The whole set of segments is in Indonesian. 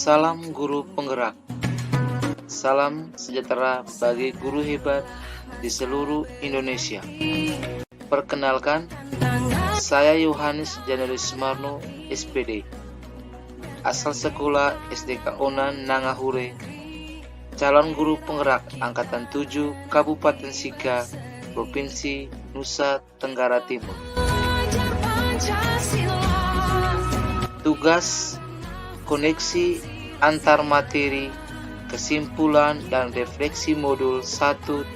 Salam guru penggerak. Salam sejahtera bagi guru hebat di seluruh Indonesia. Perkenalkan, saya Yohanes Januari Sumarno, SPD. Asal sekolah SDK Onan Nangahure, calon guru penggerak Angkatan 7 Kabupaten Sika, Provinsi Nusa Tenggara Timur. Tugas koneksi antar materi, kesimpulan dan refleksi modul 1.1.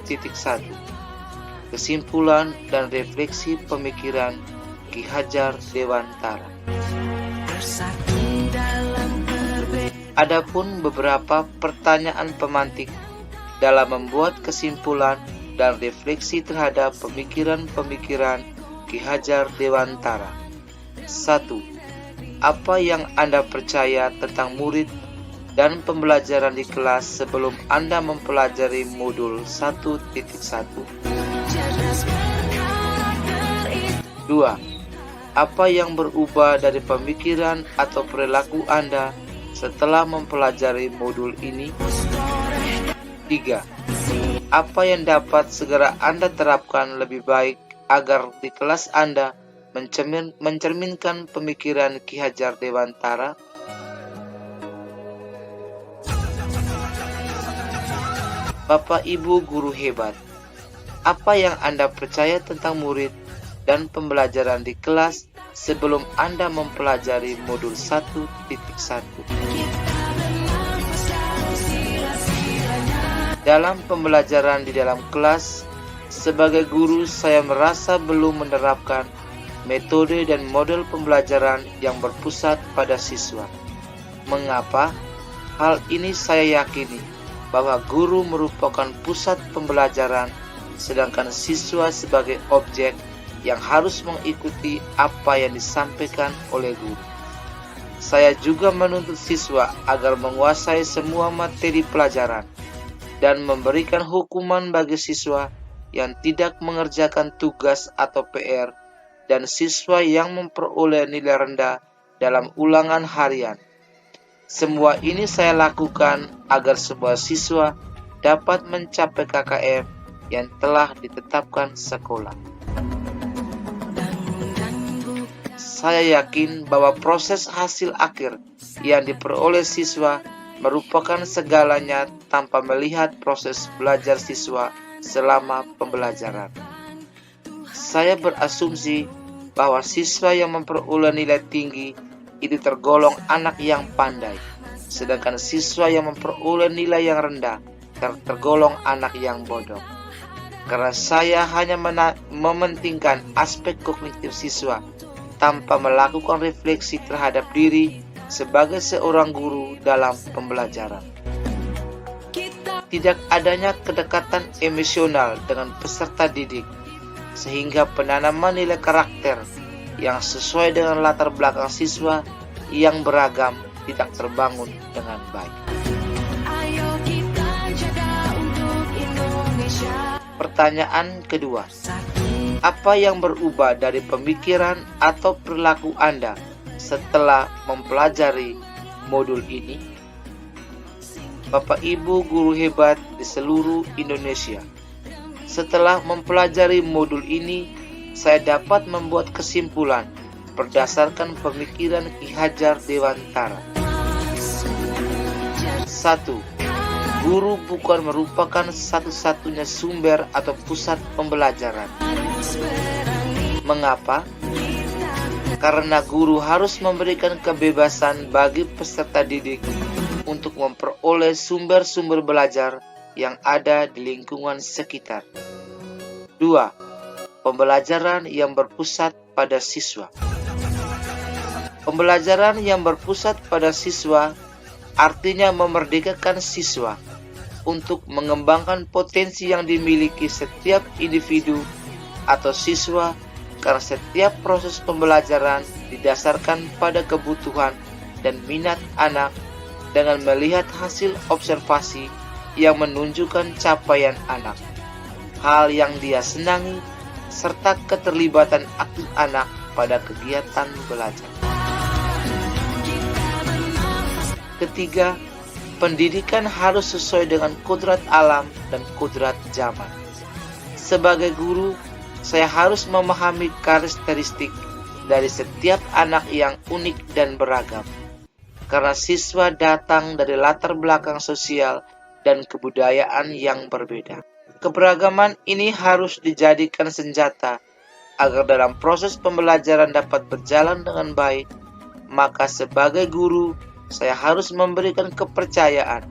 Kesimpulan dan refleksi pemikiran Ki Hajar Dewantara. Adapun beberapa pertanyaan pemantik dalam membuat kesimpulan dan refleksi terhadap pemikiran-pemikiran Ki Hajar Dewantara. 1. Apa yang Anda percaya tentang murid dan pembelajaran di kelas sebelum Anda mempelajari modul 1.1? 2. Apa yang berubah dari pemikiran atau perilaku Anda setelah mempelajari modul ini? 3. Apa yang dapat segera Anda terapkan lebih baik agar di kelas Anda mencerminkan pemikiran Ki Hajar Dewantara? Bapak Ibu guru hebat, apa yang Anda percaya tentang murid dan pembelajaran di kelas sebelum Anda mempelajari modul 1.1? Dalam pembelajaran di dalam kelas, sebagai guru saya merasa belum menerapkan metode dan model pembelajaran yang berpusat pada siswa. Mengapa? Hal ini saya yakini bahwa guru merupakan pusat pembelajaran, sedangkan siswa sebagai objek yang harus mengikuti apa yang disampaikan oleh guru. Saya juga menuntut siswa agar menguasai semua materi pelajaran dan memberikan hukuman bagi siswa yang tidak mengerjakan tugas atau PR dan siswa yang memperoleh nilai rendah dalam ulangan harian. Semua ini saya lakukan agar sebuah siswa dapat mencapai KKM yang telah ditetapkan sekolah. Saya yakin bahwa proses hasil akhir yang diperoleh siswa merupakan segalanya tanpa melihat proses belajar siswa selama pembelajaran. Saya berasumsi bahwa siswa yang memperoleh nilai tinggi itu tergolong anak yang pandai, sedangkan siswa yang memperoleh nilai yang rendah tergolong anak yang bodoh. Karena saya hanya mementingkan aspek kognitif siswa tanpa melakukan refleksi terhadap diri sebagai seorang guru dalam pembelajaran. Tidak adanya kedekatan emosional dengan peserta didik, sehingga penanaman nilai karakter yang sesuai dengan latar belakang siswa yang beragam tidak terbangun dengan baik. Pertanyaan kedua, apa yang berubah dari pemikiran atau perilaku Anda setelah mempelajari modul ini? Bapak Ibu guru hebat di seluruh Indonesia, setelah mempelajari modul ini, saya dapat membuat kesimpulan berdasarkan pemikiran Ki Hajar Dewantara. 1. Guru bukan merupakan satu-satunya sumber atau pusat pembelajaran. Mengapa? Karena guru harus memberikan kebebasan bagi peserta didik untuk memperoleh sumber-sumber belajar yang ada di lingkungan sekitar. 2. Pembelajaran yang berpusat pada siswa. Pembelajaran yang berpusat pada siswa artinya memerdekakan siswa untuk mengembangkan potensi yang dimiliki setiap individu atau siswa, karena setiap proses pembelajaran didasarkan pada kebutuhan dan minat anak dengan melihat hasil observasi yang menunjukkan capaian anak, hal yang dia senangi, serta keterlibatan aktif anak pada kegiatan belajar. Ketiga, pendidikan harus sesuai dengan kodrat alam dan kodrat zaman. Sebagai guru, saya harus memahami karakteristik dari setiap anak yang unik dan beragam. Karena siswa datang dari latar belakang sosial dan kebudayaan yang berbeda. Keberagaman ini harus dijadikan senjata agar dalam proses pembelajaran dapat berjalan dengan baik. Maka sebagai guru, saya harus memberikan kepercayaan,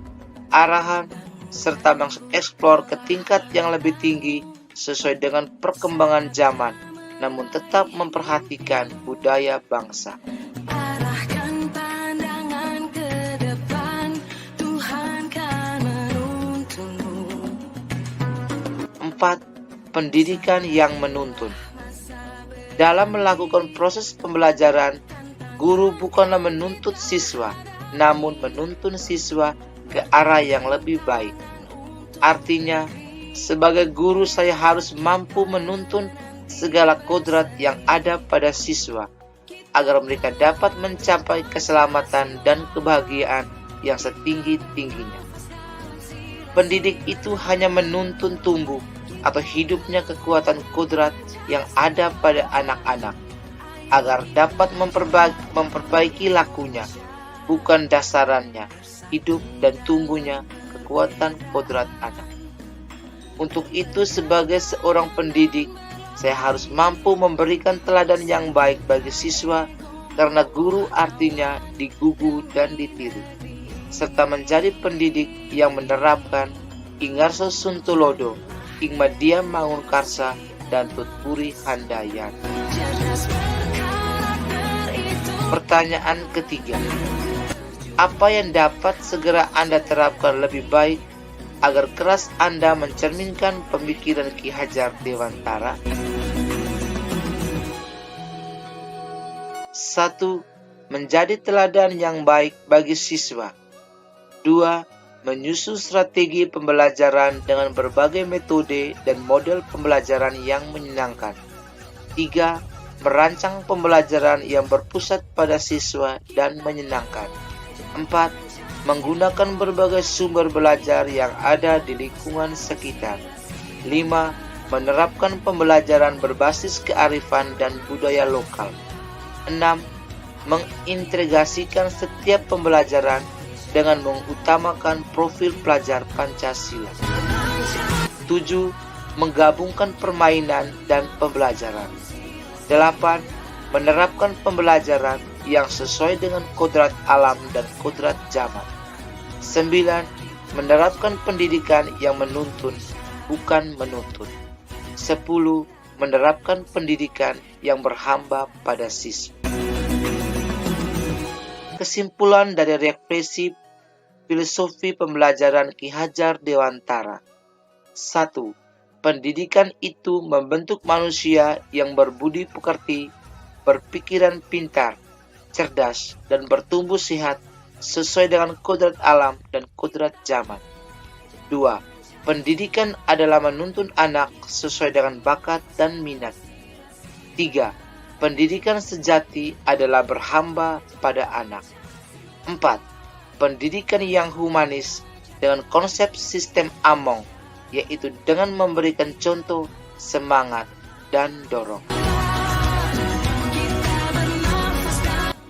arahan, serta mengeksplor ke tingkat yang lebih tinggi sesuai dengan perkembangan zaman, namun tetap memperhatikan budaya bangsa. Arahkan pandangan ke depan, Tuhan kan menuntunmu. 4. Pendidikan yang menuntun. Dalam melakukan proses pembelajaran, guru bukanlah menuntut siswa, namun menuntun siswa ke arah yang lebih baik. Artinya, sebagai guru saya harus mampu menuntun segala kodrat yang ada pada siswa, agar mereka dapat mencapai keselamatan dan kebahagiaan yang setinggi-tingginya. Pendidik itu hanya menuntun tumbuh atau hidupnya kekuatan kodrat yang ada pada anak-anak, agar dapat memperbaiki lakunya, bukan dasarannya, hidup dan tumbuhnya kekuatan kodrat anak. Untuk itu, sebagai seorang pendidik, saya harus mampu memberikan teladan yang baik bagi siswa, karena guru artinya digugu dan ditiru, serta menjadi pendidik yang menerapkan Ingarso Suntulodo, Ingmadia Mangunkarsa, dan Tutpuri Handayan. Pertanyaan ketiga, apa yang dapat segera Anda terapkan lebih baik agar keras Anda mencerminkan pemikiran Ki Hajar Dewantara? 1. Menjadi teladan yang baik bagi siswa. 2. Menyusun strategi pembelajaran dengan berbagai metode dan model pembelajaran yang menyenangkan. 3. Merancang pembelajaran yang berpusat pada siswa dan menyenangkan. 4. Menggunakan berbagai sumber belajar yang ada di lingkungan sekitar. 5. Menerapkan pembelajaran berbasis kearifan dan budaya lokal. 6. Mengintegrasikan setiap pembelajaran dengan mengutamakan profil pelajar Pancasila. 7. Menggabungkan permainan dan pembelajaran. 8. Menerapkan pembelajaran yang sesuai dengan kodrat alam dan kodrat zaman. 9. Menerapkan pendidikan yang menuntun, bukan menuntun. 10. Menerapkan pendidikan yang berhamba pada siswa. Kesimpulan dari refleksi filosofi pembelajaran Ki Hajar Dewantara. 1. Pendidikan itu membentuk manusia yang berbudi pekerti, berpikiran pintar, cerdas, dan bertumbuh sehat sesuai dengan kodrat alam dan kodrat zaman. 2. Pendidikan adalah menuntun anak sesuai dengan bakat dan minat. 3. Pendidikan sejati adalah berhamba pada anak. 4. Pendidikan yang humanis dengan konsep sistem Among, yaitu dengan memberikan contoh, semangat, dan dorong.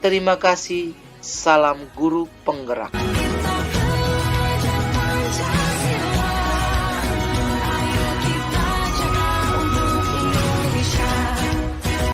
Terima kasih. Salam guru penggerak.